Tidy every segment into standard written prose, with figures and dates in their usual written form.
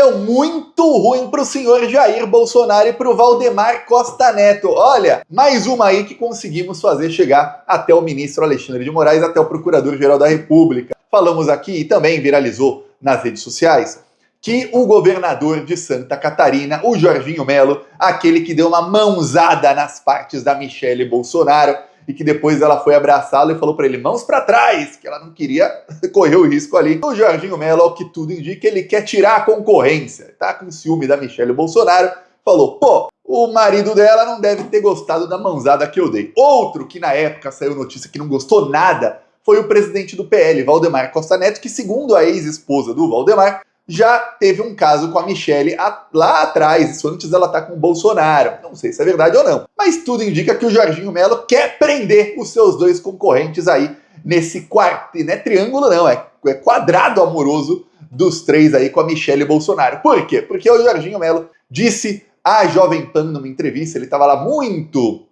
deu muito ruim para o senhor Jair Bolsonaro e para o Valdemar Costa Neto. Olha, mais uma aí que conseguimos fazer chegar até o ministro Alexandre de Moraes, até o Procurador-Geral da República. Falamos aqui e também viralizou nas redes sociais que o governador de Santa Catarina, o Jorginho Melo, aquele que deu uma mãozada nas partes da Michelle Bolsonaro e que depois ela foi abraçá-lo e falou para ele, mãos para trás, que ela não queria correr o risco ali. O Jorginho Melo, ao que tudo indica, ele quer tirar a concorrência, tá com ciúme da Michelle Bolsonaro, falou, pô, o marido dela não deve ter gostado da mãozada que eu dei. Outro que na época saiu notícia que não gostou nada foi o presidente do PL, Valdemar Costa Neto, que segundo a ex-esposa do Valdemar, já teve um caso com a Michelle lá atrás, isso antes dela estar com o Bolsonaro. Não sei se é verdade ou não. Mas tudo indica que o Jorginho Melo quer prender os seus dois concorrentes aí nesse quarto, não é triângulo não, é quadrado amoroso dos três aí com a Michelle Bolsonaro. Por quê? Porque o Jorginho Melo disse à Jovem Pan numa entrevista, ele estava lá muito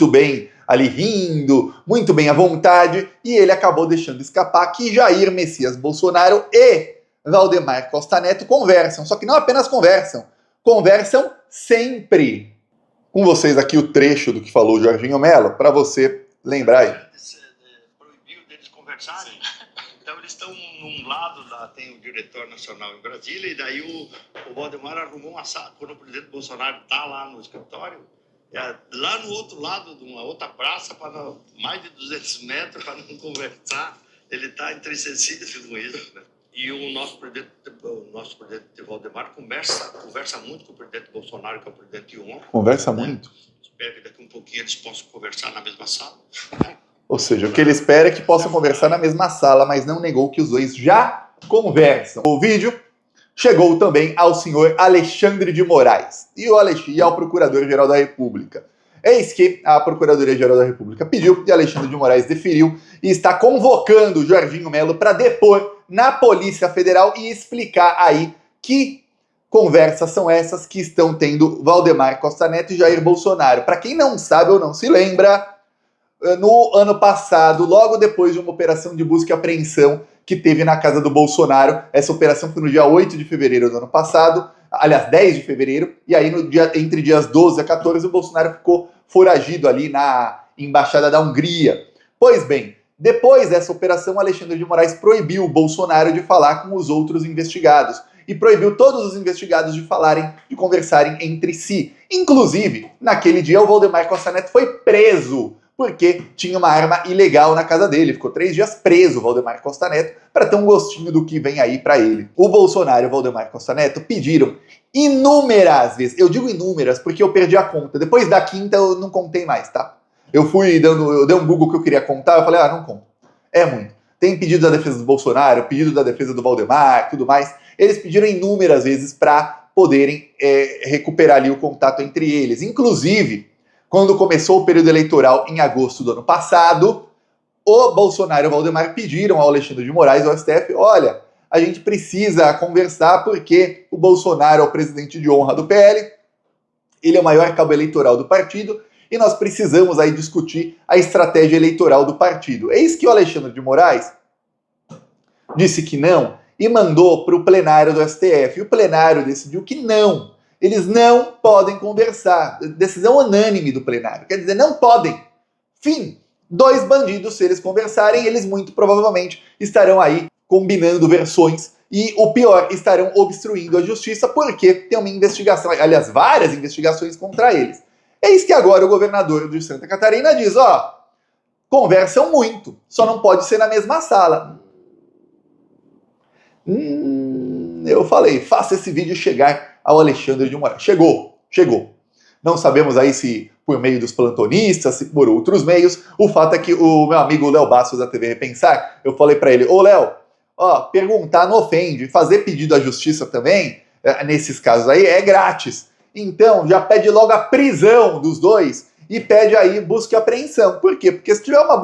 bem ali rindo, muito bem à vontade, e ele acabou deixando escapar que Jair Messias Bolsonaro e Valdemar Costa Neto conversam, só que não apenas conversam sempre. Com vocês aqui o trecho do que falou o Jorginho Melo, para você lembrar aí. Proibiu deles conversarem. Então eles estão num lado, lá tem o diretor nacional em Brasília, e daí o Valdemar arrumou uma sala, quando o presidente Bolsonaro está lá no escritório, lá no outro lado de uma outra praça, para mais de 200 metros, para não conversar, ele está entristecido com isso, né? E o nosso presidente Valdemar conversa muito com o presidente Bolsonaro, que é o presidente de honra. Conversa muito? Espero que daqui um pouquinho eles possam conversar na mesma sala. Ou seja, o que ele espera é que possam conversar na mesma sala, mas não negou que os dois já conversam. O vídeo chegou também ao senhor Alexandre de Moraes e ao Procurador-Geral da República. Eis que a Procuradoria-Geral da República pediu e Alexandre de Moraes deferiu e está convocando o Jorginho Melo para depor na Polícia Federal e explicar aí que conversas são essas que estão tendo Valdemar Costa Neto e Jair Bolsonaro. Para quem não sabe ou não se lembra, no ano passado, logo depois de uma operação de busca e apreensão que teve na casa do Bolsonaro, essa operação foi no dia 8 de fevereiro do ano passado, aliás, 10 de fevereiro, e aí entre dias 12 a 14 o Bolsonaro ficou foragido ali na Embaixada da Hungria. Pois bem, depois dessa operação, Alexandre de Moraes proibiu o Bolsonaro de falar com os outros investigados e proibiu todos os investigados de conversarem entre si. Inclusive, naquele dia, o Valdemar Costa Neto foi preso porque tinha uma arma ilegal na casa dele. Ficou 3 dias preso, o Valdemar Costa Neto, para ter um gostinho do que vem aí para ele. O Bolsonaro e o Valdemar Costa Neto pediram inúmeras vezes, eu digo inúmeras porque eu perdi a conta, depois da quinta eu não contei mais, tá? Eu dei um Google que eu queria contar, eu falei, não conto. É muito. Tem pedido da defesa do Bolsonaro, pedido da defesa do Valdemar, tudo mais. Eles pediram inúmeras vezes para poderem recuperar ali o contato entre eles. Inclusive, quando começou o período eleitoral em agosto do ano passado, o Bolsonaro e o Valdemar pediram ao Alexandre de Moraes, ao STF, olha, a gente precisa conversar porque o Bolsonaro é o presidente de honra do PL, ele é o maior cabo eleitoral do partido, e nós precisamos aí discutir a estratégia eleitoral do partido. Eis que o Alexandre de Moraes disse que não e mandou para o plenário do STF. E o plenário decidiu que não. Eles não podem conversar. Decisão unânime do plenário. Quer dizer, não podem. Fim. 2 bandidos, se eles conversarem, eles muito provavelmente estarão aí combinando versões e, o pior, estarão obstruindo a justiça porque tem uma investigação, aliás, várias investigações contra eles. Eis que agora o governador de Santa Catarina diz, conversam muito, só não pode ser na mesma sala. Eu falei, faça esse vídeo chegar ao Alexandre de Moraes. Chegou. Não sabemos aí se por meio dos plantonistas, se por outros meios. O fato é que o meu amigo Léo Bastos da TV Repensar, eu falei para ele, Léo, perguntar não ofende, fazer pedido à justiça também, nesses casos aí, é grátis. Então, já pede logo a prisão dos dois e pede aí busca e apreensão. Por quê? Porque se tiver uma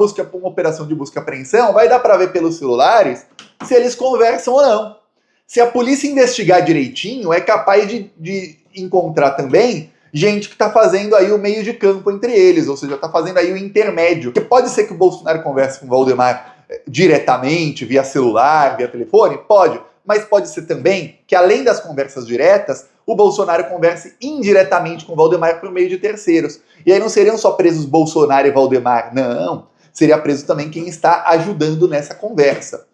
operação de busca e apreensão, vai dar para ver pelos celulares se eles conversam ou não. Se a polícia investigar direitinho, é capaz de encontrar também gente que está fazendo aí o meio de campo entre eles, ou seja, está fazendo aí o intermédio. Porque pode ser que o Bolsonaro converse com o Valdemar diretamente, via celular, via telefone? Pode. mas pode ser também que, além das conversas diretas, o Bolsonaro converse indiretamente com o Valdemar por meio de terceiros. E aí não seriam só presos Bolsonaro e Valdemar, não. Seria preso também quem está ajudando nessa conversa.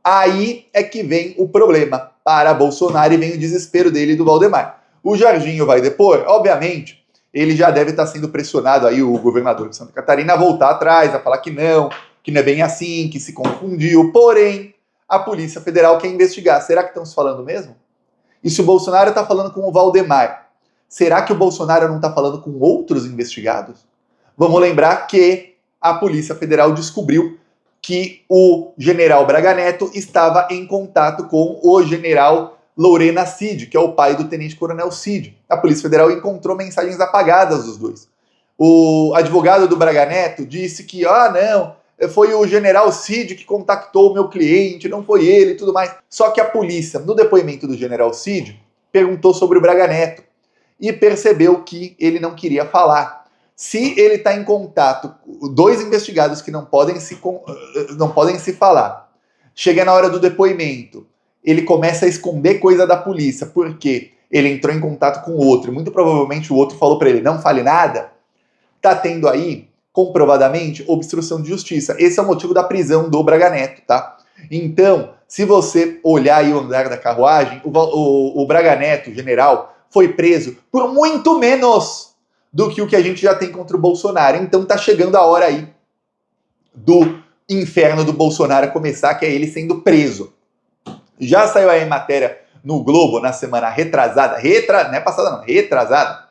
Aí é que vem o problema para Bolsonaro e vem o desespero dele e do Valdemar. O Jorginho vai depor? Obviamente, ele já deve estar sendo pressionado aí, o governador de Santa Catarina, a voltar atrás, a falar que não é bem assim, que se confundiu. Porém, a Polícia Federal quer investigar. Será que estão se falando mesmo? E se o Bolsonaro está falando com o Valdemar, será que o Bolsonaro não está falando com outros investigados? Vamos lembrar que a Polícia Federal descobriu que o general Braga Neto estava em contato com o general Lorena Cid, que é o pai do tenente-coronel Cid. A Polícia Federal encontrou mensagens apagadas dos dois. O advogado do Braga Neto disse que, não, foi o general Cid que contactou o meu cliente, não foi ele e tudo mais. Só que a polícia, no depoimento do general Cid, perguntou sobre o Braga Neto e percebeu que ele não queria falar. Se ele está em contato, dois investigados que não podem se falar, chega na hora do depoimento, ele começa a esconder coisa da polícia, porque ele entrou em contato com o outro, e muito provavelmente o outro falou para ele, não fale nada, tá tendo aí, comprovadamente, obstrução de justiça. Esse é o motivo da prisão do Braga Neto, tá? Então, se você olhar aí o andar da carruagem, o Braga Neto, o general, foi preso por muito menos do que o que a gente já tem contra o Bolsonaro. Então tá chegando a hora aí do inferno do Bolsonaro começar, que é ele sendo preso. Já saiu aí matéria no Globo na semana retrasada, não é passada não, retrasada,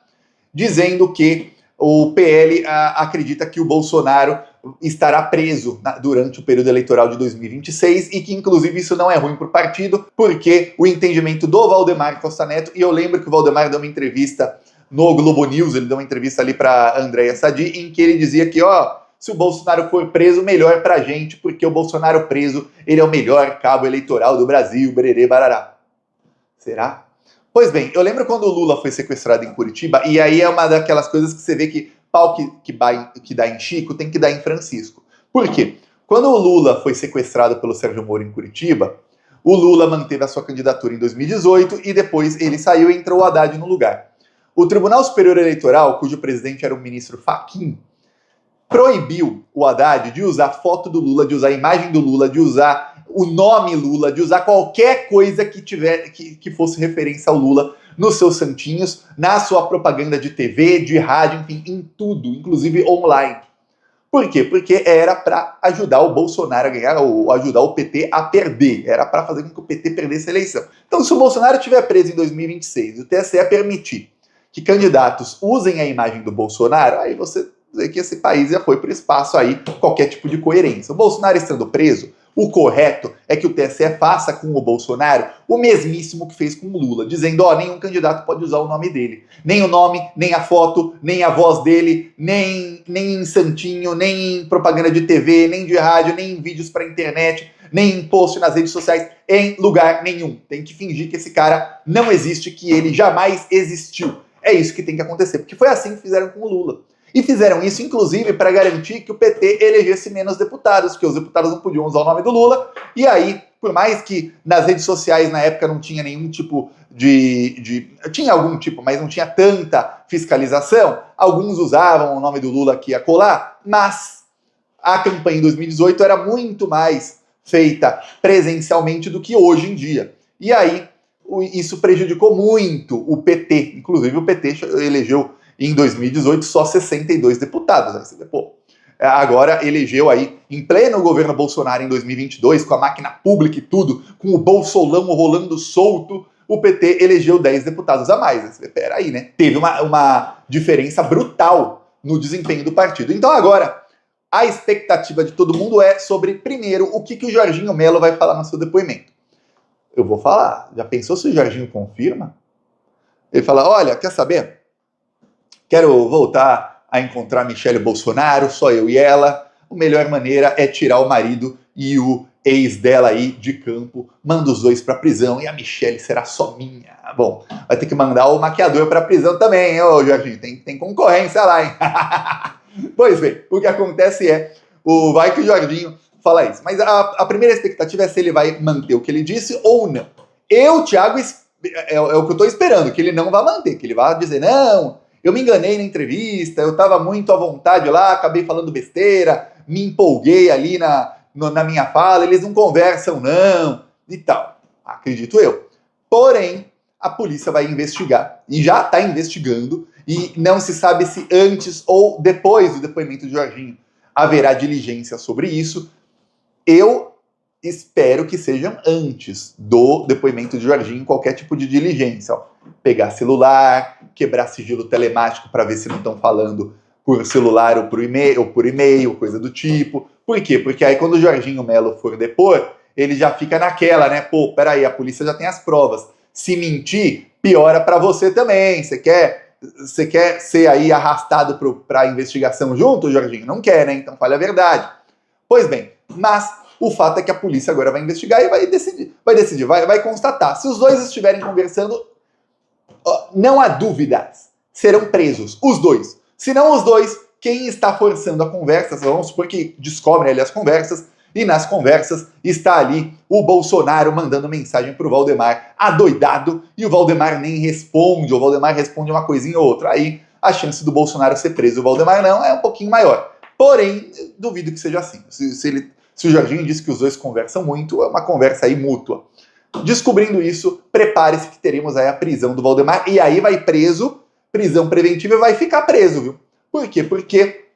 dizendo que o PL acredita que o Bolsonaro estará preso durante o período eleitoral de 2026 e que, inclusive, isso não é ruim para o partido, porque o entendimento do Valdemar Costa Neto, e eu lembro que o Valdemar deu uma entrevista no Globo News, ele deu uma entrevista ali para Andréa Sadi, em que ele dizia que, se o Bolsonaro for preso, melhor pra gente, porque o Bolsonaro preso, ele é o melhor cabo eleitoral do Brasil, bererê, barará. Será? Pois bem, eu lembro quando o Lula foi sequestrado em Curitiba, e aí é uma daquelas coisas que você vê que pau que dá em Chico tem que dar em Francisco. Por quê? Quando o Lula foi sequestrado pelo Sérgio Moro em Curitiba, o Lula manteve a sua candidatura em 2018 e depois ele saiu e entrou o Haddad no lugar. O Tribunal Superior Eleitoral, cujo presidente era o ministro Fachin, proibiu o Haddad de usar foto do Lula, de usar a imagem do Lula, de usar o nome Lula, de usar qualquer coisa que fosse referência ao Lula nos seus santinhos, na sua propaganda de TV, de rádio, enfim, em tudo, inclusive online. Por quê? Porque era para ajudar o Bolsonaro a ganhar, ou ajudar o PT a perder. Era para fazer com que o PT perdesse a eleição. Então, se o Bolsonaro estiver preso em 2026 e o TSE permitir que candidatos usem a imagem do Bolsonaro, aí você vê que esse país já foi para o espaço aí, qualquer tipo de coerência. O Bolsonaro estando preso, o correto é que o TSE faça com o Bolsonaro o mesmíssimo que fez com o Lula, dizendo, nenhum candidato pode usar o nome dele. Nem o nome, nem a foto, nem a voz dele, nem em santinho, nem em propaganda de TV, nem de rádio, nem em vídeos para internet, nem em post nas redes sociais, em lugar nenhum. Tem que fingir que esse cara não existe, que ele jamais existiu. É isso que tem que acontecer, porque foi assim que fizeram com o Lula. E fizeram isso, inclusive, para garantir que o PT elegesse menos deputados, porque os deputados não podiam usar o nome do Lula. E aí, por mais que nas redes sociais na época não tinha nenhum tipo tinha algum tipo, mas não tinha tanta fiscalização, alguns usavam o nome do Lula aqui e acolá, mas a campanha em 2018 era muito mais feita presencialmente do que hoje em dia. E aí, isso prejudicou muito o PT. Inclusive, o PT elegeu em 2018 só 62 deputados. Aí você vê, agora elegeu aí, em pleno governo Bolsonaro em 2022, com a máquina pública e tudo, com o bolsolão rolando solto, o PT elegeu 10 deputados a mais. Aí você vê, peraí, né? Teve uma diferença brutal no desempenho do partido. Então agora, a expectativa de todo mundo é sobre, primeiro, o que o Jorginho Melo vai falar no seu depoimento. Eu vou falar. Já pensou se o Jorginho confirma? Ele fala, olha, quer saber? Quero voltar a encontrar Michele Bolsonaro, só eu e ela. A melhor maneira é tirar o marido e o ex dela aí de campo. Manda os dois pra prisão e a Michele será só minha. Bom, vai ter que mandar o maquiador pra prisão também, hein, ô Jorginho? Tem concorrência lá, hein? Pois bem, o que acontece vai que o Jorginho fala isso. Mas a primeira expectativa é se ele vai manter o que ele disse ou não. Eu, Thiago, é o que eu tô esperando, que ele não vai manter, que ele vai dizer, não, eu me enganei na entrevista, eu tava muito à vontade lá, acabei falando besteira, me empolguei ali na minha fala, eles não conversam não, e tal. Acredito eu. Porém, a polícia vai investigar, e já está investigando, e não se sabe se antes ou depois do depoimento de Jorginho haverá diligência sobre isso. Eu espero que sejam antes do depoimento de Jorginho qualquer tipo de diligência. Ó. Pegar celular, quebrar sigilo telemático para ver se não estão falando por celular ou por e-mail, coisa do tipo. Por quê? Porque aí quando o Jorginho Melo for depor, ele já fica naquela, né? Pô, peraí, a polícia já tem as provas. Se mentir, piora para você também. Você quer ser aí arrastado para a investigação junto, Jorginho? Não quer, né? Então fale a verdade. Pois bem, mas o fato é que a polícia agora vai investigar e vai constatar. Se os dois estiverem conversando, não há dúvidas, serão presos, os dois. Se não os dois, quem está forçando a conversa, vamos supor que descobrem ali as conversas, e nas conversas está ali o Bolsonaro mandando mensagem para o Valdemar adoidado, e o Valdemar nem responde, o Valdemar responde uma coisinha ou outra. Aí a chance do Bolsonaro ser preso e o Valdemar não é um pouquinho maior. Porém, duvido que seja assim. Se o Jorginho disse que os dois conversam muito, é uma conversa aí mútua. Descobrindo isso, prepare-se que teremos aí a prisão do Valdemar, e aí vai preso, prisão preventiva, e vai ficar preso, viu? Por quê? Porque,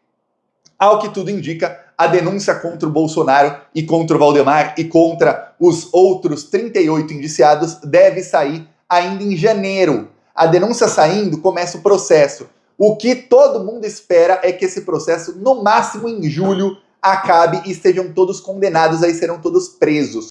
ao que tudo indica, a denúncia contra o Bolsonaro e contra o Valdemar e contra os outros 38 indiciados deve sair ainda em janeiro. A denúncia saindo, começa o processo. O que todo mundo espera é que esse processo, no máximo em julho, acabe e estejam todos condenados, aí serão todos presos.